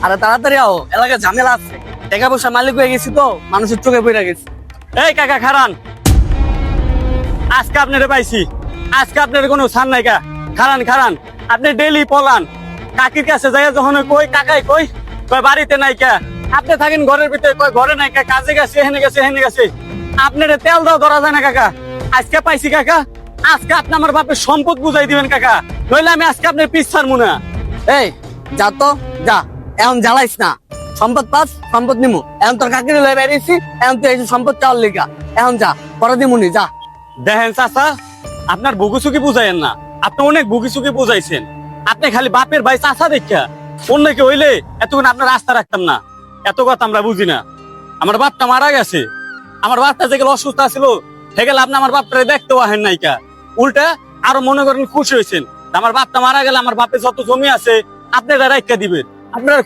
আরে তাড়াতাড়ি আও, এলাকায় ঝামেলা আছে। টাকা পয়সা মালিক হয়ে গেছি তো, মানুষের চোখে পড়ে গেছি। এই কাকা খারান, আজকে আপনারে পাইছি। আজকে আপনার কোনো ছাড় নাই কা। খারান খারান, আপনি ডেইলি পলান কাকির কাছে যাই, যখন কই কাকাই কই কই বাড়িতে নাই কা। আপনি থাকেন ঘরের ভিতরে, কই ঘরে নাই কা, কাজে গেছে হেনে গেছে হেনে গেছে। আপনারে তেল দাও ধরা যায় না কাকা। আজকে পাইছি কাকা, আজকে আপনি আমার বাপের সম্পদ বুঝাই দিবেন কাকা, নইলে আমি আজকে আপনার পিছ ছাড়বো না। এই যা তো যা, এখন জ্বালাইস না। সম্পদ পাস, সম্পদ নিমু। এখন তোর কাকির লয়ে বেরিয়েছি, এখন তুই এই যে সম্পদ চাওয়ার লিগা। এখন যা, পরে দিমুনি, যা। দেখেন চাচা, আপনার বুকুচুকি বুঝাইয়েন না। আপনি অনেক বুকিচুকি বুঝাইছেন। আপনি খালি বাপের ভাই চাচা দেখা, অন্য কেউ হইলে এতক্ষণ আপনার রাস্তা রাখতাম না। এত কথা আমরা বুঝি না। আমার বাপটা মারা গেছে, আমার বাপটা যেগুলো অসুস্থ ছিল সেগুলো আপনি আমার বাপটারে দেখতেও আহেন নাইকা। উল্টা আরো মনে করেন খুশি হয়েছেন, আমার বাপটা মারা গেলে আমার বাপের যত জমি আছে আপনারা রাইখা দিবেন। আপনারা